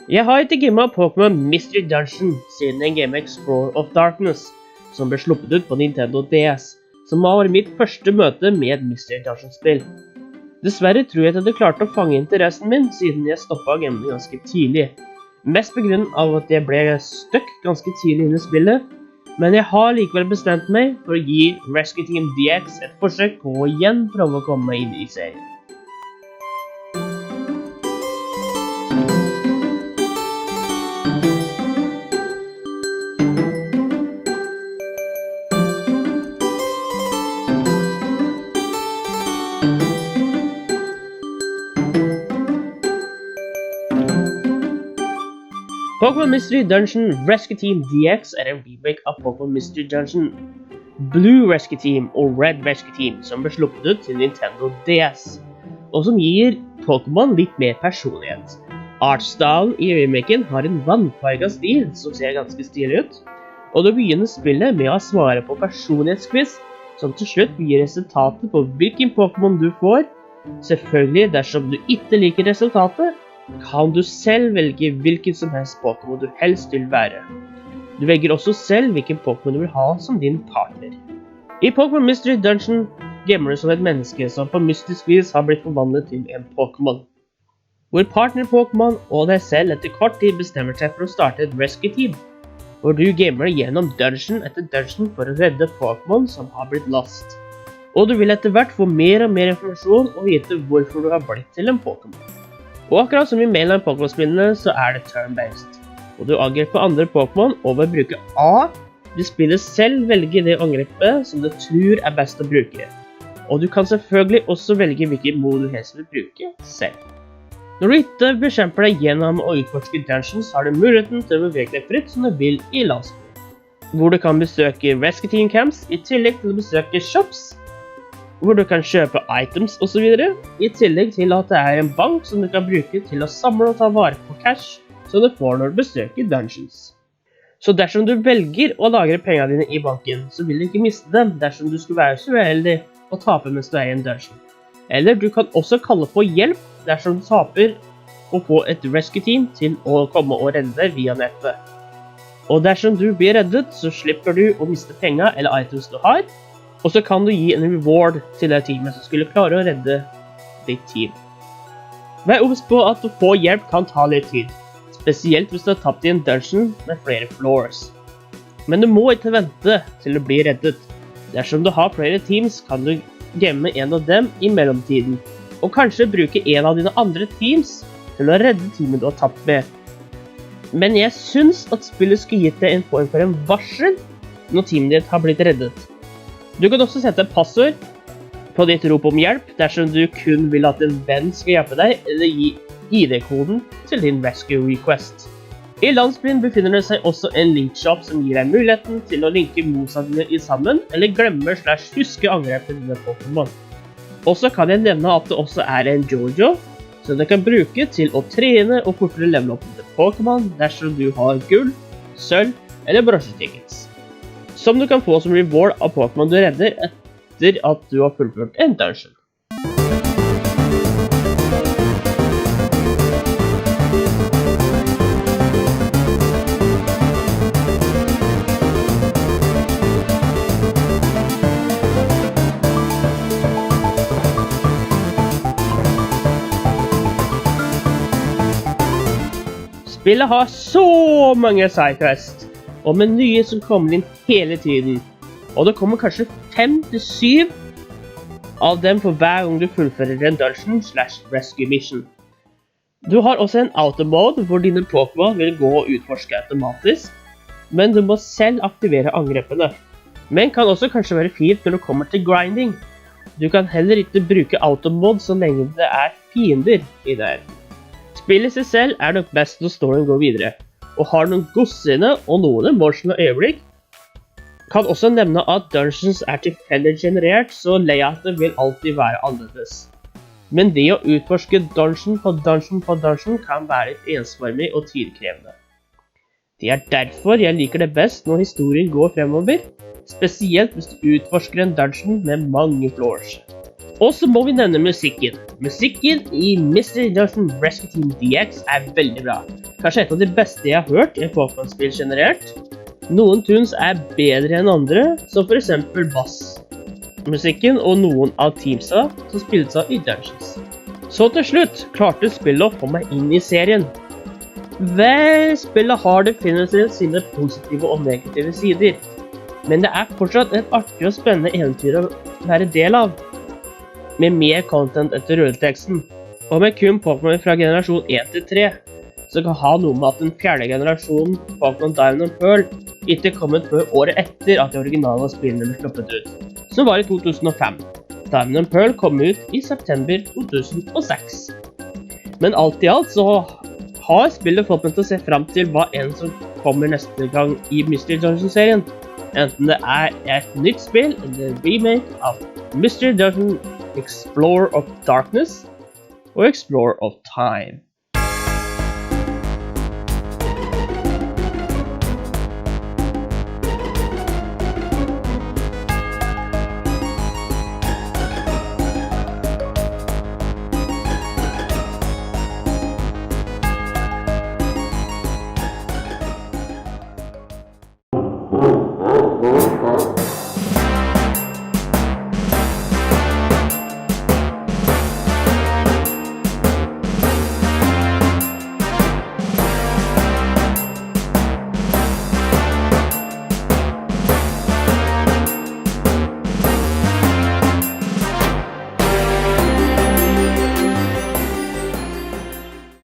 Jeg har ikke gamet Pokémon Mystery Dungeon siden en game Explorer of Darkness, som ble sluppet ut på Nintendo DS, som var mitt første møte med et Mystery Dungeon-spill. Dessverre tror jeg at jeg klarte å fange interessen min siden jeg stoppet gaming ganske tidlig. Mest på grunn av at jeg ble stuck ganske tidlig inn i spillet, men jeg har likevel bestemt meg for å gi Rescue Team DX et forsøk på å igjen prøve å komme inn i serien. Pokémon Mystery Dungeon Rescue Team DX er en remake av Pokémon Mystery Dungeon Blue Rescue Team og Red Rescue Team, som ble sluppet ut til Nintendo DS, og som gir Pokémon litt mer personlighet. Artstylen i remaken har en vannfarget stil som ser ganske stilig ut, og du begynner spillet med å svare på personlighetsquiz, som til slutt gir resultatet på hvilken Pokémon du får. Selvfølgelig, dersom du ikke liker resultatet, kan du selv velge hvilken som helst Pokémon du helst vil være. Du velger også selv hvilken Pokémon du vil ha som din partner. I Pokémon Mystery Dungeon gamer du som et menneske som på mystisk vis har blitt forvandlet til en Pokémon. Hvor partner-Pokémon og deg selv etter kort tid bestemmer seg for å starte et rescue team, hvor du gamer gjennom dungeon etter dungeon for å redde Pokémon som har blitt lost. Og du vil etter hvert få mer og mer informasjon og vite hvorfor du har blitt til en Pokémon. Og akkurat som i mainline Pokémon-spillene så er det turn-based, og du angriper andre Pokémon og ved å bruke A, du spiller selv velger det angrepet som du tror er best å bruke. Og du kan selvfølgelig også velge hvilken mod du helst vil bruke selv. Når du ikke bekjemper deg gjennom å utforske dungeons, har du muligheten til å bevege deg fritt som du vil i landsbyen, hvor du kan besøke rescue team camps i tillegg til å besøke shops, hvor du kan kjøpe items og så videre, i tillegg til at det er en bank som du kan bruke til å samle og ta vare på cash som du får når du besøker dungeons. Så dersom du velger å lagre pengene dine i banken, så vil du ikke miste dem dersom du skulle være så uheldig og tape mens du er i en dungeon. Eller du kan også kalle på hjelp dersom du taper og få et rescue team til å komme og redde deg via nettet. Og dersom du blir reddet, så slipper du å miste pengene eller items du har, og så kan du gi en reward til det teamet som skulle klare å redde ditt team. Vær obs på at å få hjelp kan ta litt tid, spesielt hvis du har tapt i en dungeon med flere floors. Men du må ikke vente til å bli reddet. Dersom du har flere teams, kan du gemme en av dem i mellomtiden, og kanskje bruke en av dine andre teams til å redde teamet du har tapt med. Men jeg synes at spillet skulle gitt deg en form for en varsel når teamet ditt har blitt reddet. Du kan også sette passord på ditt rop om hjelp dersom du kun vil at en venn skal hjelpe deg, eller gi ID-koden til din rescue request. I landsbyen befinner det seg også en linkshop som gir deg muligheten til å linke motstanderne i sammen, eller glemme/huske angrepet dine Pokémon. Også kan jeg nevne at det også er en Jojo, som du kan bruke til å trene og fortere level opp til Pokémon dersom du har gull, sølv eller bronzetickets, som du kan få som reward av Pokémon du redder etter at du har fullført en dungeon. Spillet har så mange sidequests, og med nye som kommer inn hele tiden. Og det kommer kanskje 5 til 7 av dem for hver gang du fullfører en dungeon/rescue mission. Du har også en auto-mode hvor dine Pokémon vil gå og utforske automatisk, men du må selv aktivere angrepene. Men kan også kanskje være fint når det kommer til grinding. Du kan heller ikke bruke auto-mode så lenge det er fiender i der. Spillet i seg selv er nok best når storyen går videre, og har noen godsene og noen emotional øyeblikk. Kan også nevne at dungeons er tilfeldig generert, så layoutet vil alltid være annerledes. Men det å utforske dungeon på dungeon på dungeon kan være litt ensformig og tidkrevende. Det er derfor jeg liker det best når historien går fremover, spesielt hvis du utforsker en dungeon med mange floors. Og så må vi nevne musikken. Musikken i Mystery Dungeon Rescue Team DX er veldig bra. Kanskje et av de beste jeg har hørt i et Pokémon-spill generelt. Noen tunes er bedre enn andre, som for eksempel bassmusikken og noen av teamsa som spilles av i Dungeons. Så til slutt klarte spillet å få meg inn i serien. Vel, spillet har definitivt sine positive og negative sider, men det er fortsatt et artig og spennende eventyr å være del av, med mer content etter rulleteksten, og med kun Pokémon fra generasjon 1 til 3, så kan ha noe med at den fjerde generasjonen Pokémon Diamond & Pearl ikke kommet før året etter at de originale spillene ble sluppet ut, som var i 2005. Diamond & Pearl kom ut i september 2006. Men alt i alt så har spillet fått meg til å se frem til hva enn som kommer neste gang i Mystery Dungeon-serien. Enten det er et nytt spill eller remake av Mystery Dungeon Explorer of Darkness og Explorer of Time.